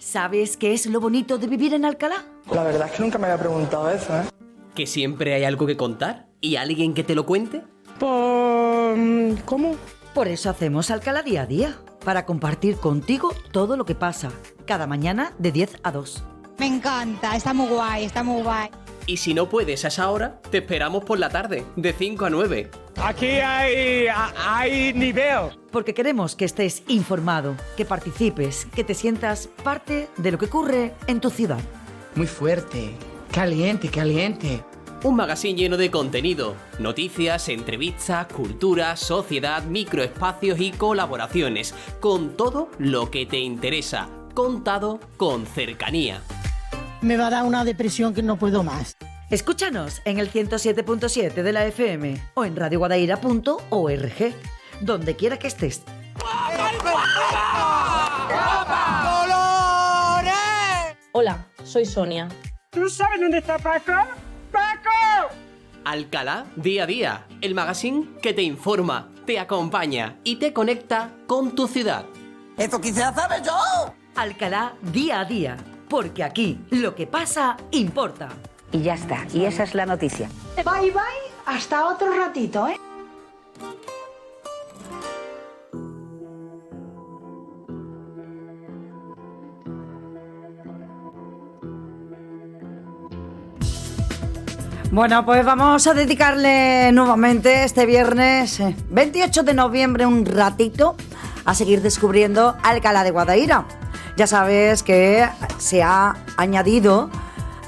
¿Sabes qué es lo bonito de vivir en Alcalá? La verdad es que nunca me había preguntado eso, ¿eh? ¿Que siempre hay algo que contar? ¿Y alguien que te lo cuente? ¿Cómo? Por eso hacemos Alcalá día a día, para compartir contigo todo lo que pasa, cada mañana de 10 a 2. Me encanta, está muy guay, está muy guay. Y si no puedes a esa hora, te esperamos por la tarde, de 5 a 9. Aquí hay nivel. Porque queremos que estés informado, que participes, que te sientas parte de lo que ocurre en tu ciudad. Muy fuerte. Caliente, caliente. Un magazine lleno de contenido, noticias, entrevistas, cultura, sociedad, microespacios y colaboraciones, con todo lo que te interesa, contado con cercanía. Me va a dar una depresión que no puedo más. Escúchanos en el 107.7 de la FM o en radioguadaira.org, donde quiera que estés. Hola, soy Sonia. ¿Tú sabes dónde está Paco? ¡Paco! Alcalá día a día, el magazine que te informa, te acompaña y te conecta con tu ciudad. ¡Esto quizás sabe yo! Alcalá día a día, porque aquí lo que pasa importa. Y ya está, y esa es la noticia. Bye bye, hasta otro ratito, ¿eh? Bueno, pues vamos a dedicarle nuevamente este viernes 28 de noviembre un ratito a seguir descubriendo Alcalá de Guadaira. Ya sabes que se ha añadido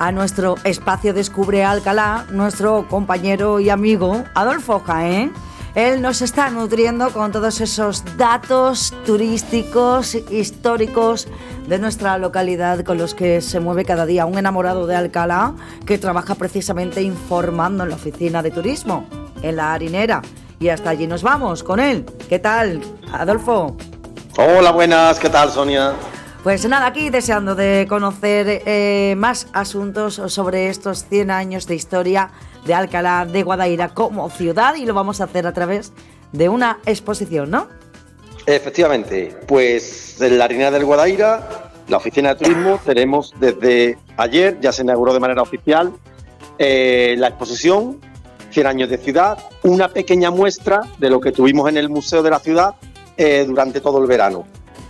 a nuestro espacio Descubre Alcalá nuestro compañero y amigo Adolfo Jaén. Él nos está nutriendo con todos esos datos turísticos, históricos de nuestra localidad con los que se mueve cada día un enamorado de Alcalá que trabaja precisamente informando en la oficina de turismo, en la Harinera. Y hasta allí nos vamos con él. ¿Qué tal, Adolfo? Hola, buenas. ¿Qué tal, Sonia? Pues nada, aquí deseando de conocer más asuntos sobre estos 100 años de historia de Alcalá de Guadaira como ciudad, y lo vamos a hacer a través de una exposición, ¿no? Efectivamente, pues en la Harinera del Guadaira, la oficina de turismo, tenemos desde ayer, ya se inauguró de manera oficial, la exposición 100 años de ciudad, una pequeña muestra de lo que tuvimos en el Museo de la Ciudad durante todo el verano.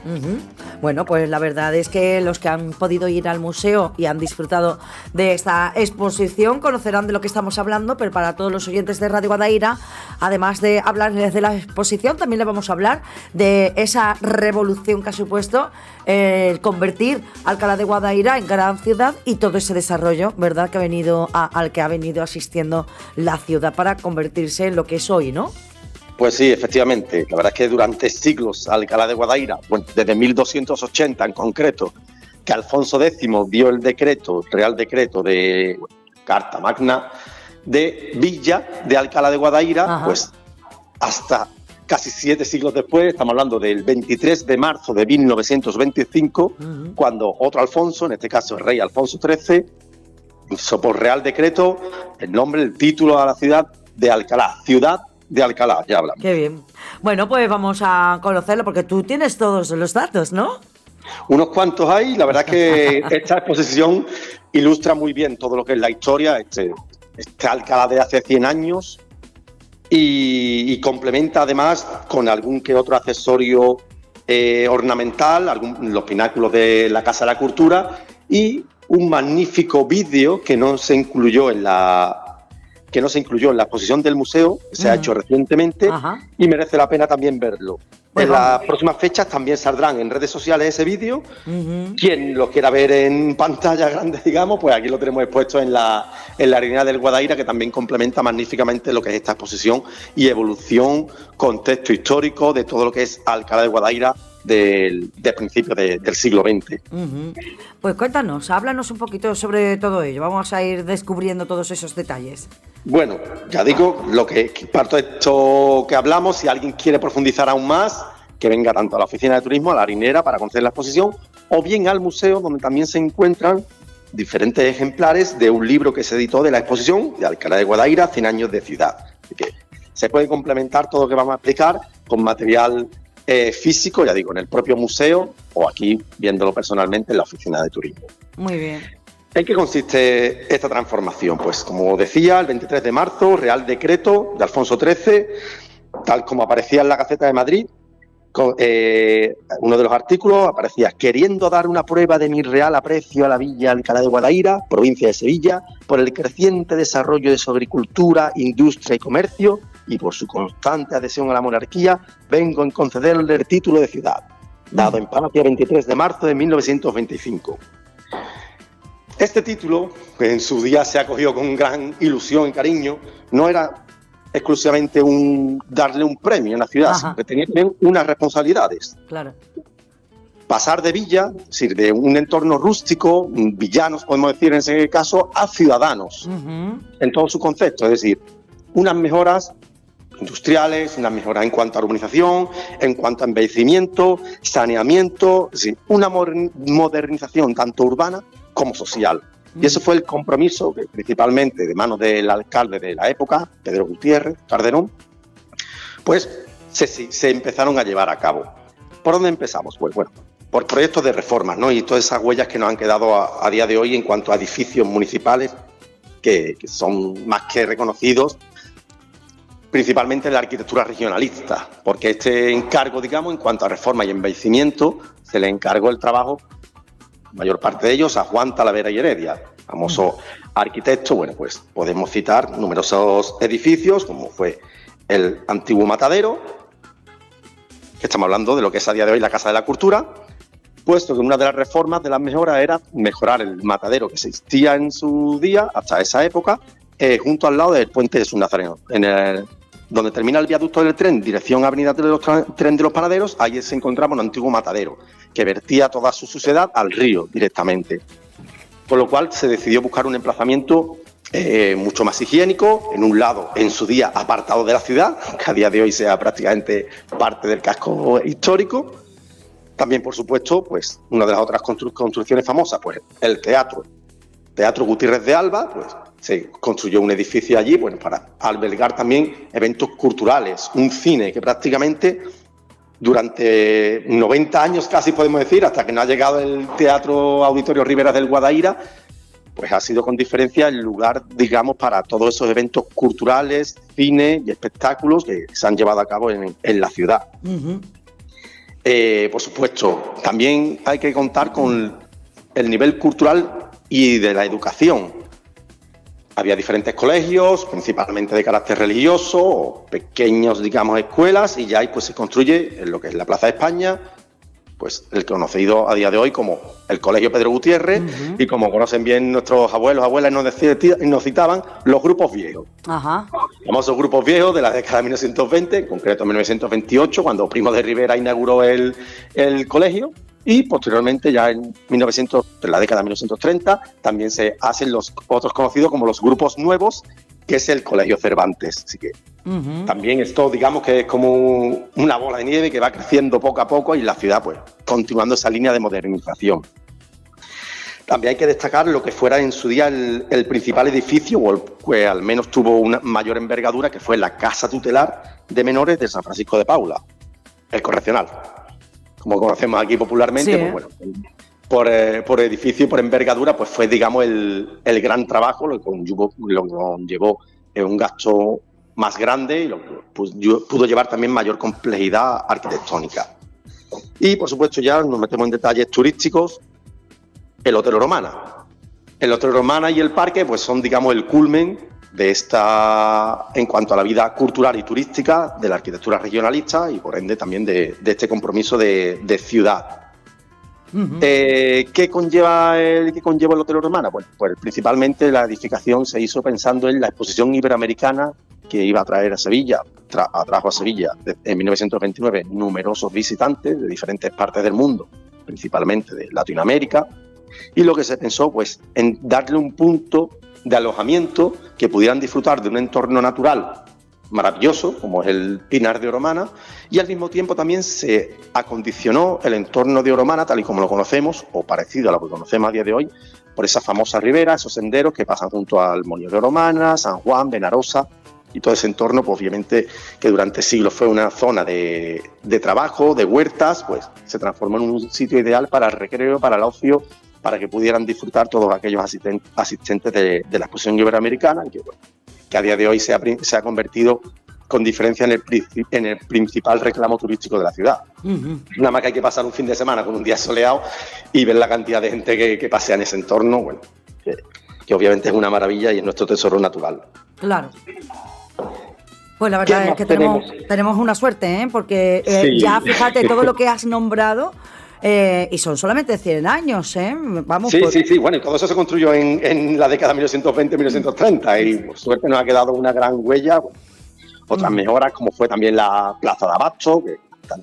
Uh-huh. Bueno, pues la verdad es que los que han podido ir al museo y han disfrutado de esta exposición conocerán de lo que estamos hablando, pero para todos los oyentes de Radio Guadaira, además de hablarles de la exposición, también les vamos a hablar de esa revolución que ha supuesto el convertir Alcalá de Guadaira en gran ciudad y todo ese desarrollo, ¿verdad?, que al que ha venido asistiendo la ciudad para convertirse en lo que es hoy, ¿no? Pues sí, efectivamente. La verdad es que durante siglos Alcalá de Guadaira, bueno, desde 1280 en concreto, que Alfonso X dio el Real Decreto de Carta Magna de Villa de Alcalá de Guadaira, ajá, pues hasta casi 7 siglos después, estamos hablando del 23 de marzo de 1925, uh-huh, cuando otro Alfonso, en este caso el rey Alfonso XIII, hizo por Real Decreto el nombre, el título a la ciudad de Alcalá, ciudad de Alcalá, ya hablamos. Qué bien. Bueno, pues vamos a conocerlo porque tú tienes todos los datos, ¿no? Unos cuantos hay. La verdad que esta exposición ilustra muy bien todo lo que es la historia, este Alcalá de hace 100 años y complementa además con algún que otro accesorio ornamental, los pináculos de la Casa de la Cultura y un magnífico vídeo que no se incluyó en la exposición del museo, que se ha hecho recientemente, ajá, y merece la pena también verlo. En las próximas fechas también saldrán en redes sociales ese vídeo. Uh-huh. Quien lo quiera ver en pantalla grande, digamos, pues aquí lo tenemos expuesto en la Harinera del Guadaira, que también complementa magníficamente lo que es esta exposición y evolución, contexto histórico de todo lo que es Alcalá de Guadaira de principios del siglo XX. Uh-huh. Pues cuéntanos, háblanos un poquito sobre todo ello. Vamos a ir descubriendo todos esos detalles. Bueno, ya digo, lo que parto de esto que hablamos, si alguien quiere profundizar aún más, que venga tanto a la oficina de turismo, a la Harinera para conocer la exposición, o bien al museo, donde también se encuentran diferentes ejemplares de un libro que se editó de la exposición de Alcalá de Guadaira, 100 años de ciudad. Así que se puede complementar todo lo que vamos a explicar con material físico, ya digo, en el propio museo o aquí, viéndolo personalmente, en la oficina de turismo. Muy bien. ¿En qué consiste esta transformación? Pues, como decía, el 23 de marzo, Real Decreto de Alfonso XIII, tal como aparecía en la Gaceta de Madrid, uno de los artículos aparecía: queriendo dar una prueba de mi real aprecio a la villa Alcalá de Guadaira, provincia de Sevilla, por el creciente desarrollo de su agricultura, industria y comercio, y por su constante adhesión a la monarquía, vengo en concederle el título de ciudad, dado en Palacio el 23 de marzo de 1925. Este título, que en su día se acogió con gran ilusión y cariño, no era exclusivamente darle un premio a la ciudad, sino que tenía también unas responsabilidades. Claro. Pasar de villa, es decir, de un entorno rústico, villanos podemos decir en ese caso, a ciudadanos, en todo su concepto, es decir, unas mejoras industriales, unas mejoras en cuanto a urbanización, en cuanto a embellecimiento, saneamiento, es decir, una modernización tanto urbana como social. Y ese fue el compromiso, que principalmente de manos del alcalde de la época, Pedro Gutiérrez Calderón, pues se empezaron a llevar a cabo. ¿Por dónde empezamos? Pues bueno, por proyectos de reformas, ¿no? Y todas esas huellas que nos han quedado a día de hoy en cuanto a edificios municipales que son más que reconocidos, principalmente en la arquitectura regionalista, porque este encargo, digamos, en cuanto a reforma y embellecimiento, se le encargó el trabajo, mayor parte de ellos, a Juan Talavera y Heredia, famoso arquitecto. Bueno, pues podemos citar numerosos edificios, como fue el antiguo Matadero, que estamos hablando de lo que es a día de hoy la Casa de la Cultura, puesto que una de las reformas, de las mejoras, era mejorar el matadero que existía en su día, hasta esa época, junto al lado del puente de Jesús Nazareno, donde termina el viaducto del tren, dirección Avenida de los Tren de los Panaderos. Ahí se encontraba un antiguo matadero que vertía toda su suciedad al río directamente. Con lo cual se decidió buscar un emplazamiento mucho más higiénico, en un lado, en su día, apartado de la ciudad, que a día de hoy sea prácticamente parte del casco histórico. También, por supuesto, pues una de las otras construcciones famosas, pues el Teatro Gutiérrez de Alba, pues se construyó un edificio allí, bueno, para albergar también eventos culturales, un cine que prácticamente durante 90 años casi podemos decir, hasta que no ha llegado el Teatro Auditorio Riberas del Guadaira, pues ha sido con diferencia el lugar, digamos, para todos esos eventos culturales, cine y espectáculos que se han llevado a cabo en la ciudad. Por supuesto, también hay que contar con el nivel cultural y de la educación. Había diferentes colegios, principalmente de carácter religioso, o pequeños, digamos, escuelas, y ya ahí pues se construye en lo que es la Plaza de España, pues el conocido a día de hoy como el Colegio Pedro Gutiérrez, y como conocen bien nuestros abuelos, abuelas, nos citaban los grupos viejos. Los famosos grupos viejos de la década de 1920, en concreto en 1928, cuando Primo de Rivera inauguró el colegio. Y posteriormente, ya en la década de 1930, también se hacen los otros conocidos como los grupos nuevos, que es el Colegio Cervantes. Así que también esto, digamos que es como una bola de nieve que va creciendo poco a poco, y la ciudad, pues, continuando esa línea de modernización. También hay que destacar lo que fuera en su día el principal edificio, o el que al menos tuvo una mayor envergadura, que fue la Casa Tutelar de Menores de San Francisco de Paula, el Correccional, como conocemos aquí popularmente. Sí, pues bueno, por edificio y por envergadura, pues fue, digamos, el gran trabajo, lo que conllevó un gasto más grande y lo que pudo llevar también mayor complejidad arquitectónica. Y, por supuesto, ya nos metemos en detalles turísticos. El Hotel Romana. El Hotel Romana y el parque, pues son, digamos, el culmen de esta, en cuanto a la vida cultural y turística de la arquitectura regionalista, y por ende también de este compromiso de ciudad. ¿Qué conlleva el Hotel Romana? Pues principalmente la edificación se hizo pensando en la exposición iberoamericana que iba a traer a Sevilla. Atrajo a Sevilla en 1929 numerosos visitantes de diferentes partes del mundo, principalmente de Latinoamérica, y lo que se pensó, pues, en darle un punto de alojamiento que pudieran disfrutar de un entorno natural maravilloso, como es el Pinar de Oromana, y al mismo tiempo también se acondicionó el entorno de Oromana, tal y como lo conocemos, o parecido a lo que conocemos a día de hoy, por esa famosa ribera, esos senderos que pasan junto al Molino de Oromana, San Juan, Benarosa, y todo ese entorno, pues obviamente que durante siglos fue una zona de trabajo, de huertas, pues se transformó en un sitio ideal para el recreo, para el ocio, para que pudieran disfrutar todos aquellos asistentes de la exposición iberoamericana, que a día de hoy se ha convertido con diferencia en el principal reclamo turístico de la ciudad. Nada más que hay que pasar un fin de semana con un día soleado y ver la cantidad de gente que pasea en ese entorno, bueno, que obviamente es una maravilla y es nuestro tesoro natural. Claro. Pues la verdad es que tenemos una suerte, porque Sí. ya fíjate todo lo que has nombrado y son solamente 100 años, Vamos. Sí, bueno, y todo eso se construyó en la década 1920-1930 y por suerte nos ha quedado una gran huella. Otras mejoras, como fue también la Plaza de Abasto, que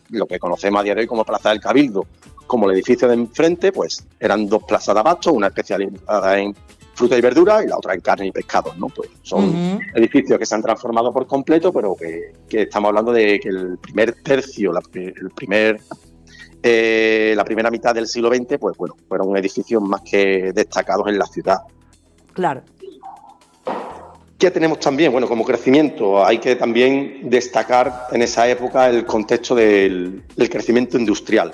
lo que conocemos a día de hoy como Plaza del Cabildo, como el edificio de enfrente, pues eran dos plazas de abasto, una especializada en fruta y verdura y la otra en carne y pescado, ¿no? Pues son edificios que se han transformado por completo, pero que estamos hablando de que el primer tercio, la primera mitad del siglo XX, pues bueno, fueron edificios más que destacados en la ciudad. Claro. ¿Qué tenemos también? Bueno, como crecimiento hay que también destacar en esa época el contexto del crecimiento industrial,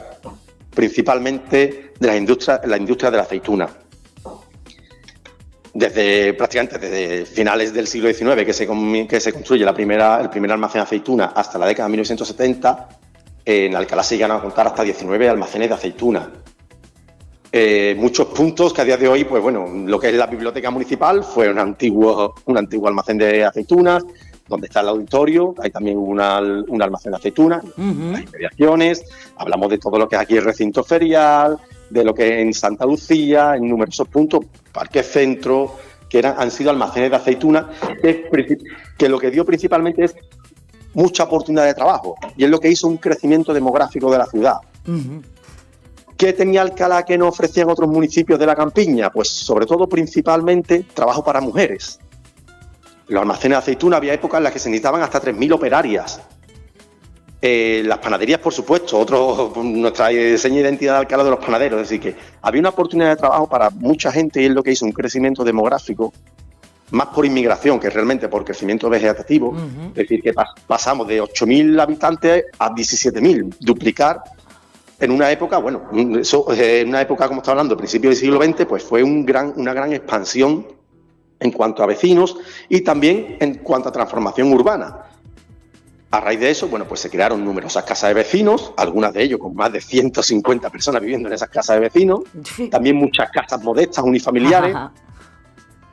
principalmente de la industria de la aceituna. Prácticamente desde finales del siglo XIX que se construye el primer almacén de aceituna hasta la década de 1970, en Alcalá se llegan a contar hasta 19 almacenes de aceituna. Muchos puntos que a día de hoy, pues bueno, lo que es la biblioteca municipal fue un antiguo almacén de aceitunas, donde está el auditorio, hay también un almacén de aceitunas, las inmediaciones, hablamos de todo lo que es aquí el recinto ferial, de lo que es en Santa Lucía, en numerosos puntos, Parque Centro, que han sido almacenes de aceitunas, que lo que dio principalmente es mucha oportunidad de trabajo, y es lo que hizo un crecimiento demográfico de la ciudad. ¿Qué tenía Alcalá que no ofrecían otros municipios de la campiña? Pues sobre todo, principalmente, trabajo para mujeres. Los almacenes de aceituna había épocas en las que se necesitaban hasta 3.000 operarias. Las panaderías, por supuesto, nuestra seña de identidad de Alcalá de los panaderos, es decir, que había una oportunidad de trabajo para mucha gente y es lo que hizo un crecimiento demográfico, más por inmigración que realmente por crecimiento vegetativo. Es decir, que pasamos de 8.000 habitantes a 17.000, duplicar. En una época, en una época, como está hablando, principios del siglo XX, pues fue una gran expansión en cuanto a vecinos y también en cuanto a transformación urbana. A raíz de eso, pues se crearon numerosas casas de vecinos, algunas de ellos con más de 150 personas viviendo en esas casas de vecinos, también muchas casas modestas, unifamiliares.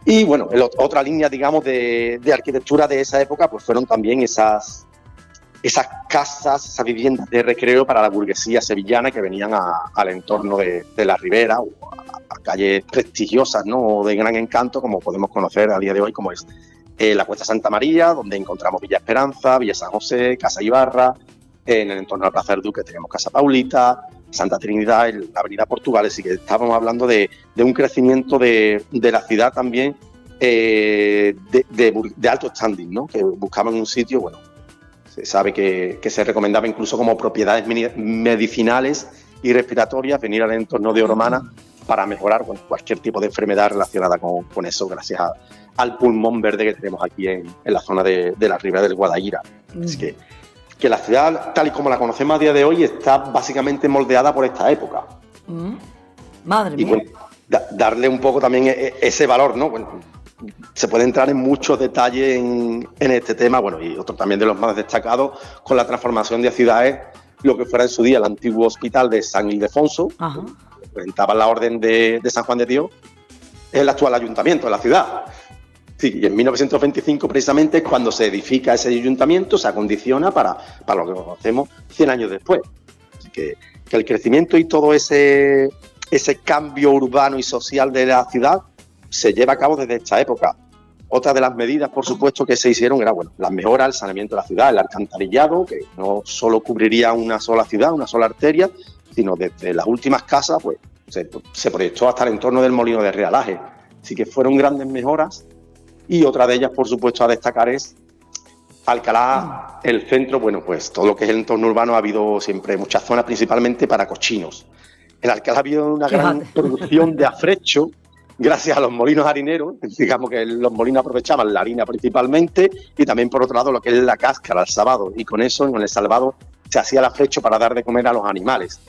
Y bueno, otra línea, digamos, de arquitectura de esa época, pues fueron también esas casas, esas viviendas de recreo para la burguesía sevillana que venían al entorno de la Ribera o a calles prestigiosas, ¿no? O de gran encanto, como podemos conocer a día de hoy, como es la Cuesta Santa María, donde encontramos Villa Esperanza, Villa San José, Casa Ibarra, en el entorno de la Plaza del Duque tenemos Casa Paulita, Santa Trinidad, la Avenida Portugal, así que estábamos hablando de un crecimiento de la ciudad también de alto standing, ¿no? Que buscaban un sitio, bueno, se sabe que se recomendaba incluso como propiedades medicinales y respiratorias venir al entorno de Oromana para mejorar cualquier tipo de enfermedad relacionada con eso, gracias al pulmón verde que tenemos aquí en la zona de la Ribera del Guadaíra. Así que la ciudad, tal y como la conocemos a día de hoy, está básicamente moldeada por esta época. Madre mía. Y bueno, darle un poco también ese valor, ¿no? Bueno, se puede entrar en muchos detalles en este tema, bueno, y otro también de los más destacados, con la transformación de ciudades, lo que fuera en su día el antiguo hospital de San Ildefonso, que representaba la orden de San Juan de Dios, es el actual ayuntamiento de la ciudad. Sí, y en 1925 precisamente es cuando se edifica ese ayuntamiento, se acondiciona para lo que conocemos 100 años después. Así que el crecimiento y todo ese cambio urbano y social de la ciudad se lleva a cabo desde esta época. Otra de las medidas, por supuesto, que se hicieron era, las mejoras, el saneamiento de la ciudad, el alcantarillado, que no solo cubriría una sola ciudad, una sola arteria, sino desde las últimas casas, pues se proyectó hasta el entorno del molino de Realaje. Así que fueron grandes mejoras. Y otra de ellas, por supuesto, a destacar es Alcalá, el centro, pues todo lo que es el entorno urbano ha habido siempre muchas zonas, principalmente para cochinos. En Alcalá ha habido una gran producción de afrecho gracias a los molinos harineros, digamos que los molinos aprovechaban la harina principalmente y también por otro lado lo que es la cáscara, el salvado, y con eso, en el salvado, se hacía el afrecho para dar de comer a los animales.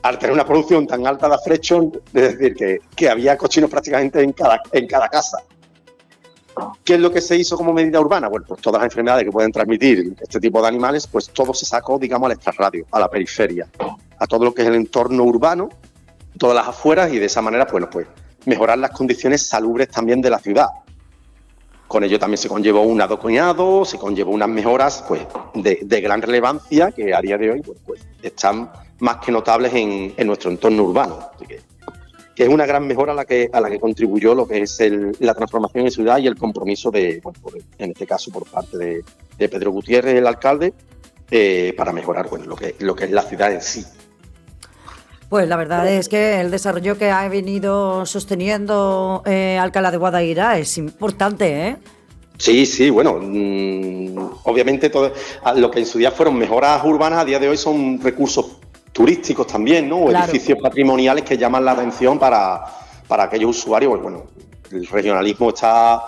Al tener una producción tan alta de afrecho, es decir, que había cochinos prácticamente en cada casa. ¿Qué es lo que se hizo como medida urbana? Bueno, pues todas las enfermedades que pueden transmitir este tipo de animales, pues todo se sacó, digamos, al extrarradio, a la periferia, a todo lo que es el entorno urbano, todas las afueras, y de esa manera, bueno, pues mejorar las condiciones salubres también de la ciudad. Con ello también se conllevó un adoquinado, se conllevó unas mejoras pues de gran relevancia que a día de hoy pues están más que notables en nuestro entorno urbano. Así que es una gran mejora a la que contribuyó lo que es la transformación en ciudad y el compromiso en este caso por parte de Pedro Gutiérrez, el alcalde, para mejorar lo que es la ciudad en sí. Pues la verdad es que el desarrollo que ha venido sosteniendo Alcalá de Guadaira es importante, ¿eh? Sí, bueno, obviamente todo lo que en su día fueron mejoras urbanas, a día de hoy son recursos turísticos también, ¿no? O claro, edificios patrimoniales que llaman la atención para aquellos usuarios. Pues bueno, el regionalismo está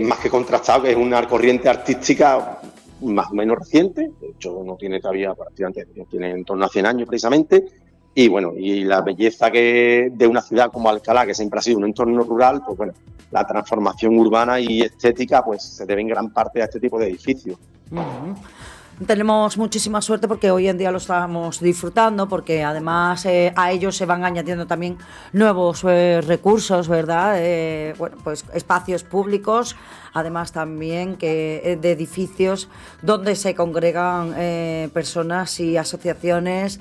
más que contrastado, que es una corriente artística más o menos reciente, de hecho no tiene todavía, prácticamente tiene en torno a 100 años precisamente, y bueno, y la belleza de una ciudad como Alcalá, que siempre ha sido un entorno rural, pues bueno, la transformación urbana y estética pues se debe en gran parte a este tipo de edificios. Tenemos muchísima suerte porque hoy en día lo estamos disfrutando, porque además a ellos se van añadiendo también nuevos recursos, ¿verdad? Bueno, pues espacios públicos, además también de edificios donde se congregan personas y asociaciones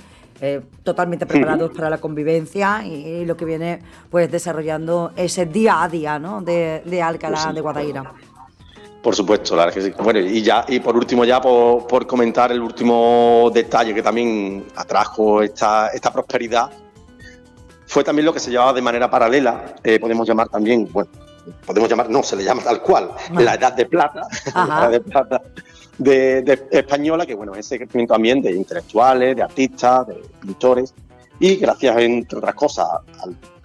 totalmente preparados para la convivencia y lo que viene pues desarrollando ese día a día, ¿no? de Alcalá de Guadaira. Por supuesto, la verdad que sí. Bueno, y por último ya por comentar el último detalle que también atrajo esta prosperidad, fue también lo que se llevaba de manera paralela, podemos llamar también, no, se le llama tal cual, la Edad de Plata, la Edad de Plata de española, que bueno, ese crecimiento también de intelectuales, de artistas, de pintores, y gracias, entre otras cosas,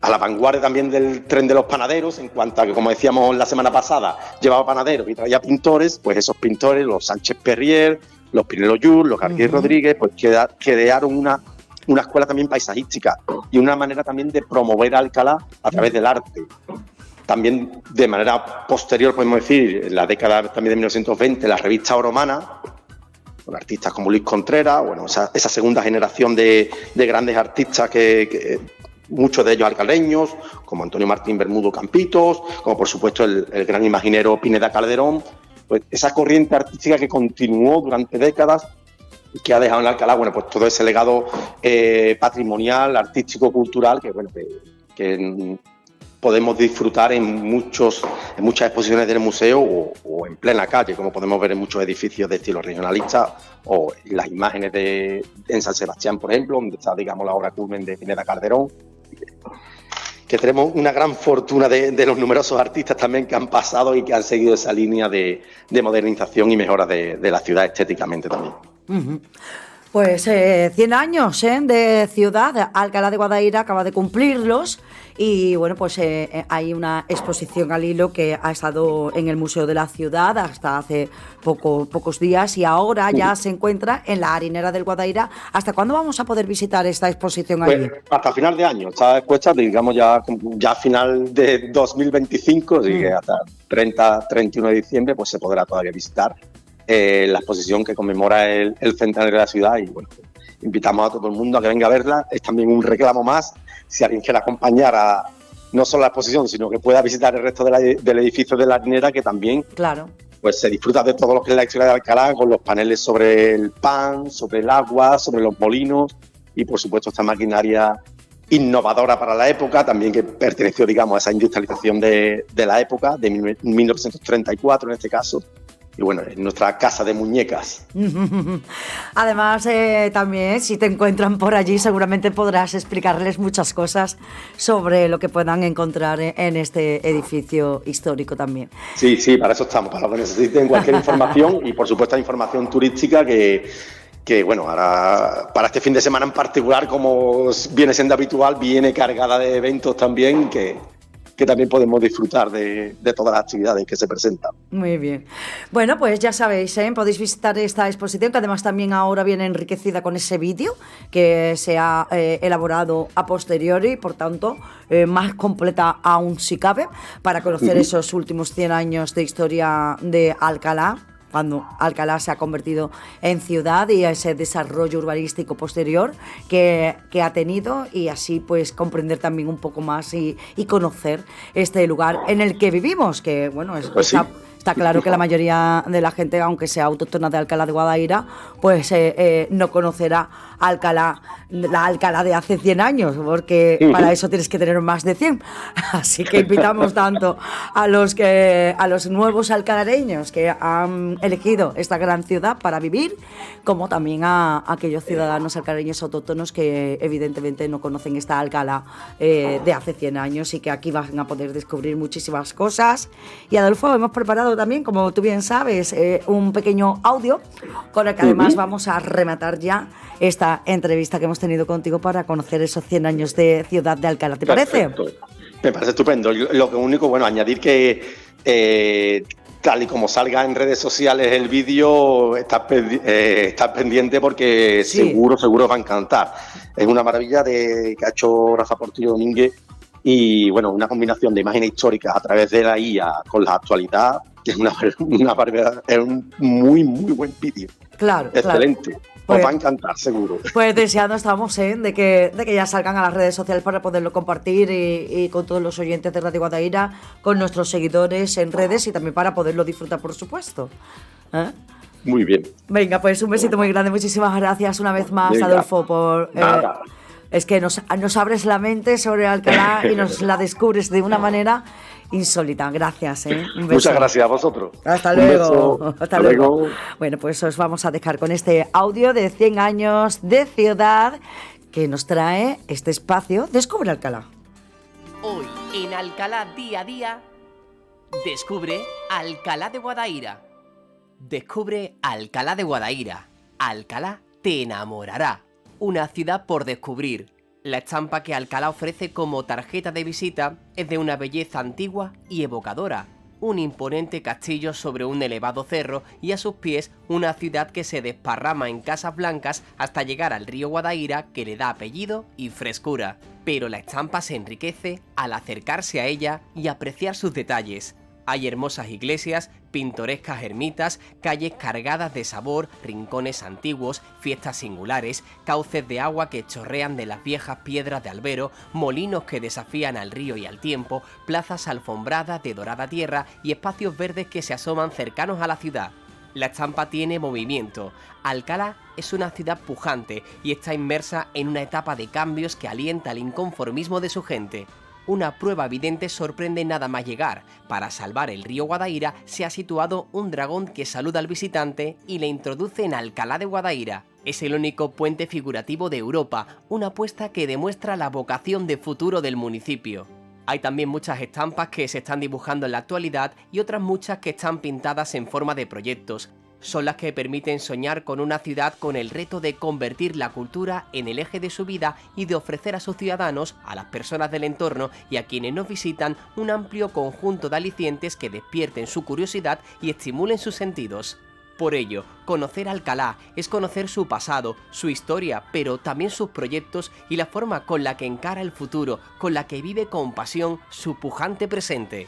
a la vanguardia también del tren de los panaderos, en cuanto a que, como decíamos la semana pasada, llevaba panaderos y traía pintores, pues esos pintores, los Sánchez Perrier, los Pinelo Llull, los García Rodríguez, pues crearon una escuela también paisajística y una manera también de promover a Alcalá a través del arte. También de manera posterior, podemos decir, en la década también de 1920, la revista Oromana, con artistas como Luis Contreras, bueno, esa segunda generación de grandes artistas que muchos de ellos alcaleños, como Antonio Martín Bermudo Campitos, como por supuesto el gran imaginero Pineda Calderón, pues esa corriente artística que continuó durante décadas y que ha dejado en Alcalá, bueno, pues todo ese legado patrimonial, artístico, cultural, que bueno, que podemos disfrutar en muchas exposiciones del museo o en plena calle, como podemos ver en muchos edificios de estilo regionalista, o las imágenes en San Sebastián, por ejemplo, donde está, digamos, la obra culmen de Pineda Calderón, que tenemos una gran fortuna de los numerosos artistas también que han pasado y que han seguido esa línea de modernización y mejora de la ciudad estéticamente también. Pues 100 años de ciudad, Alcalá de Guadaira acaba de cumplirlos y bueno, pues hay una exposición al hilo que ha estado en el Museo de la Ciudad hasta hace pocos días y ahora ya se encuentra en la Harinera del Guadaira. ¿Hasta cuándo vamos a poder visitar esta exposición allí? Pues hasta final de año, está expuesta, digamos, ya final de 2025, así que hasta 31 de diciembre pues se podrá todavía visitar la exposición que conmemora el centenario de la ciudad y bueno, invitamos a todo el mundo a que venga a verla. Es también un reclamo más, si alguien quiere acompañar a no solo la exposición, sino que pueda visitar el resto del edificio de la Harinera, que también pues se disfruta de todo lo que es la historia de Alcalá, con los paneles sobre el pan, sobre el agua, sobre los molinos y por supuesto esta maquinaria innovadora para la época, también que perteneció, digamos, a esa industrialización de la época, de 1934 en este caso. Y bueno, en nuestra casa de muñecas. Además, también, si te encuentran por allí, seguramente podrás explicarles muchas cosas sobre lo que puedan encontrar en este edificio histórico también. Sí, para eso estamos, para lo que necesiten cualquier información y, por supuesto, información turística que bueno, ahora para este fin de semana en particular, como viene siendo habitual, viene cargada de eventos también que que también podemos disfrutar de todas las actividades que se presentan. Muy bien. Bueno, pues ya sabéis, podéis visitar esta exposición, que además también ahora viene enriquecida con ese vídeo que se ha elaborado a posteriori, por tanto, más completa aún si cabe, para conocer esos últimos 100 años de historia de Alcalá, cuando Alcalá se ha convertido en ciudad, y a ese desarrollo urbanístico posterior que ha tenido, y así pues comprender también un poco más y conocer este lugar en el que vivimos, que bueno, está claro que la mayoría de la gente, aunque sea autóctona de Alcalá de Guadaira, pues no conocerá Alcalá, la Alcalá de hace 100 años, porque para eso tienes que tener más de 100. Así que invitamos tanto a los nuevos alcalareños que han elegido esta gran ciudad para vivir, como también a aquellos ciudadanos alcalareños autóctonos que evidentemente no conocen esta Alcalá de hace 100 años, y que aquí van a poder descubrir muchísimas cosas. Y Adolfo, hemos preparado también, como tú bien sabes, un pequeño audio con el que además vamos a rematar ya esta entrevista que hemos tenido contigo para conocer esos 100 años de ciudad de Alcalá. ¿Te parece? Me parece estupendo. Lo único, bueno, añadir que tal y como salga en redes sociales el vídeo, estás pendiente, porque seguro os va a encantar. Es una maravilla que ha hecho Rafa Portillo Domínguez, y bueno, una combinación de imágenes históricas a través de la IA con la actualidad, que es una barbaridad. Es un muy, muy buen vídeo. Claro. Excelente. Os va a encantar, seguro. Pues deseando estamos de que ya salgan a las redes sociales para poderlo compartir, y con todos los oyentes de Radio Guadaira, con nuestros seguidores en redes, y también para poderlo disfrutar, por supuesto. Muy bien. Venga, pues un besito muy grande. Muchísimas gracias una vez más, Adolfo, por... es que nos abres la mente sobre Alcalá y nos la descubres de una manera insólita. Gracias, un beso. Muchas gracias a vosotros. Hasta luego. Un beso. Hasta luego. Bueno, pues os vamos a dejar con este audio de 100 años de ciudad que nos trae este espacio Descubre Alcalá. Hoy en Alcalá Día a Día, descubre Alcalá de Guadaira. Descubre Alcalá de Guadaira. Alcalá te enamorará. Una ciudad por descubrir. La estampa que Alcalá ofrece como tarjeta de visita es de una belleza antigua y evocadora. Un imponente castillo sobre un elevado cerro, y a sus pies una ciudad que se desparrama en casas blancas hasta llegar al río Guadaira, que le da apellido y frescura. Pero la estampa se enriquece al acercarse a ella y apreciar sus detalles. Hay hermosas iglesias, pintorescas ermitas, calles cargadas de sabor, rincones antiguos, fiestas singulares, cauces de agua que chorrean de las viejas piedras de albero, molinos que desafían al río y al tiempo, plazas alfombradas de dorada tierra y espacios verdes que se asoman cercanos a la ciudad. La estampa tiene movimiento. Alcalá es una ciudad pujante y está inmersa en una etapa de cambios que alienta el inconformismo de su gente. Una prueba evidente sorprende nada más llegar. Para salvar el río Guadaira se ha situado un dragón que saluda al visitante y le introduce en Alcalá de Guadaira. Es el único puente figurativo de Europa, una apuesta que demuestra la vocación de futuro del municipio. Hay también muchas estampas que se están dibujando en la actualidad y otras muchas que están pintadas en forma de proyectos. Son las que permiten soñar con una ciudad con el reto de convertir la cultura en el eje de su vida y de ofrecer a sus ciudadanos, a las personas del entorno y a quienes nos visitan, un amplio conjunto de alicientes que despierten su curiosidad y estimulen sus sentidos. Por ello, conocer Alcalá es conocer su pasado, su historia, pero también sus proyectos y la forma con la que encara el futuro, con la que vive con pasión su pujante presente.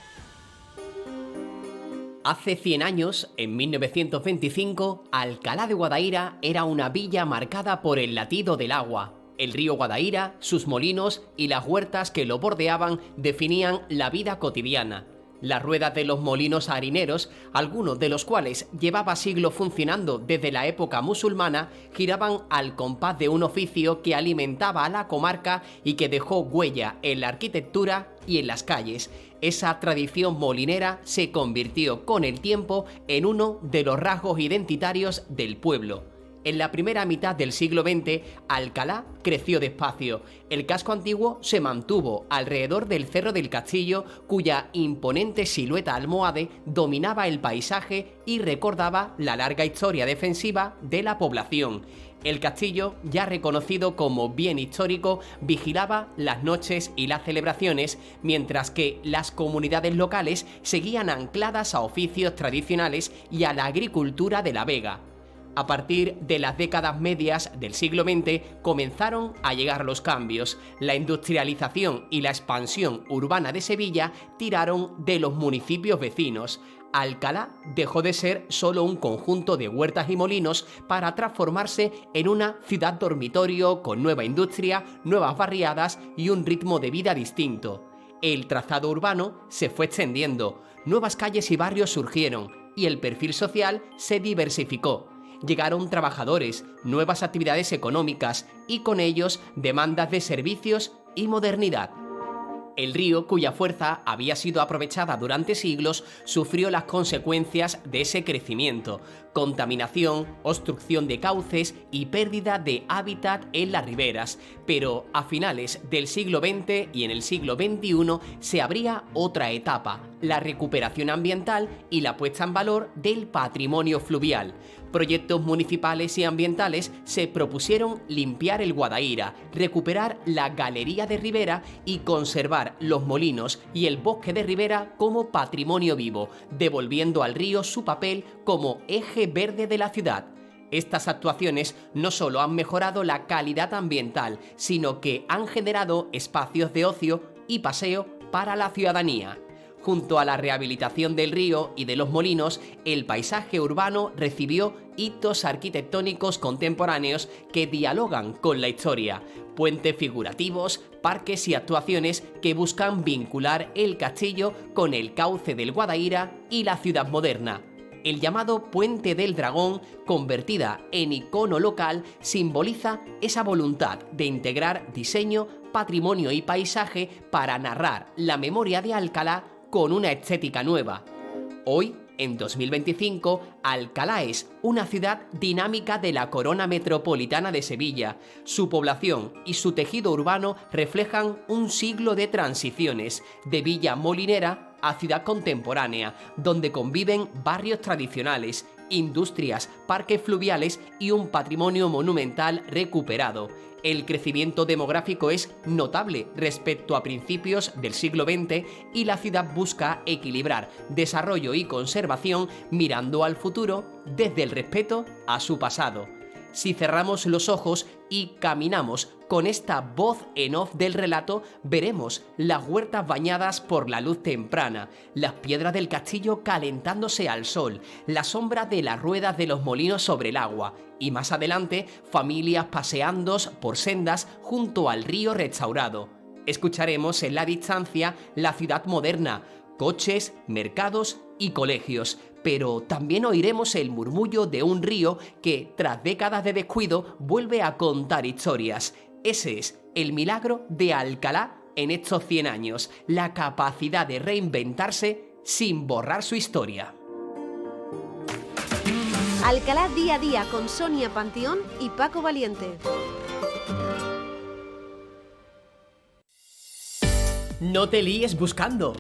Hace 100 años, en 1925, Alcalá de Guadaira era una villa marcada por el latido del agua. El río Guadaira, sus molinos y las huertas que lo bordeaban definían la vida cotidiana. Las ruedas de los molinos harineros, algunos de los cuales llevaba siglos funcionando desde la época musulmana, giraban al compás de un oficio que alimentaba a la comarca y que dejó huella en la arquitectura y en las calles. Esa tradición molinera se convirtió con el tiempo en uno de los rasgos identitarios del pueblo. En la primera mitad del siglo XX, Alcalá creció despacio. El casco antiguo se mantuvo alrededor del Cerro del Castillo, cuya imponente silueta almohade dominaba el paisaje y recordaba la larga historia defensiva de la población. El castillo, ya reconocido como bien histórico, vigilaba las noches y las celebraciones, mientras que las comunidades locales seguían ancladas a oficios tradicionales y a la agricultura de la vega. A partir de las décadas medias del siglo XX comenzaron a llegar los cambios. La industrialización y la expansión urbana de Sevilla tiraron de los municipios vecinos. Alcalá dejó de ser solo un conjunto de huertas y molinos para transformarse en una ciudad dormitorio con nueva industria, nuevas barriadas y un ritmo de vida distinto. El trazado urbano se fue extendiendo, nuevas calles y barrios surgieron y el perfil social se diversificó. Llegaron trabajadores, nuevas actividades económicas y con ellos demandas de servicios y modernidad. El río, cuya fuerza había sido aprovechada durante siglos, sufrió las consecuencias de ese crecimiento: contaminación, obstrucción de cauces y pérdida de hábitat en las riberas. Pero a finales del siglo XX y en el siglo XXI se abría otra etapa: la recuperación ambiental y la puesta en valor del patrimonio fluvial. Proyectos municipales y ambientales se propusieron limpiar el Guadaíra, recuperar la galería de ribera y conservar los molinos y el bosque de ribera como patrimonio vivo, devolviendo al río su papel como eje verde de la ciudad. Estas actuaciones no solo han mejorado la calidad ambiental, sino que han generado espacios de ocio y paseo para la ciudadanía. Junto a la rehabilitación del río y de los molinos, el paisaje urbano recibió hitos arquitectónicos contemporáneos que dialogan con la historia: puentes figurativos, parques y actuaciones que buscan vincular el castillo con el cauce del Guadaíra y la ciudad moderna. El llamado Puente del Dragón, convertida en icono local, simboliza esa voluntad de integrar diseño, patrimonio y paisaje para narrar la memoria de Alcalá con una estética nueva. Hoy, en 2025, Alcalá es una ciudad dinámica de la corona metropolitana de Sevilla. Su población y su tejido urbano reflejan un siglo de transiciones, de villa molinera a ciudad contemporánea, donde conviven barrios tradicionales, industrias, parques fluviales y un patrimonio monumental recuperado. El crecimiento demográfico es notable respecto a principios del siglo XX y la ciudad busca equilibrar desarrollo y conservación mirando al futuro desde el respeto a su pasado. Si cerramos los ojos y caminamos con esta voz en off del relato, veremos las huertas bañadas por la luz temprana, las piedras del castillo calentándose al sol, la sombra de las ruedas de los molinos sobre el agua y más adelante familias paseando por sendas junto al río restaurado. Escucharemos en la distancia la ciudad moderna, coches, mercados y colegios, pero también oiremos el murmullo de un río que, tras décadas de descuido, vuelve a contar historias. Ese es el milagro de Alcalá en estos 100 años, la capacidad de reinventarse sin borrar su historia. Alcalá día a día con Sonia Panteón y Paco Valiente. No te líes buscando.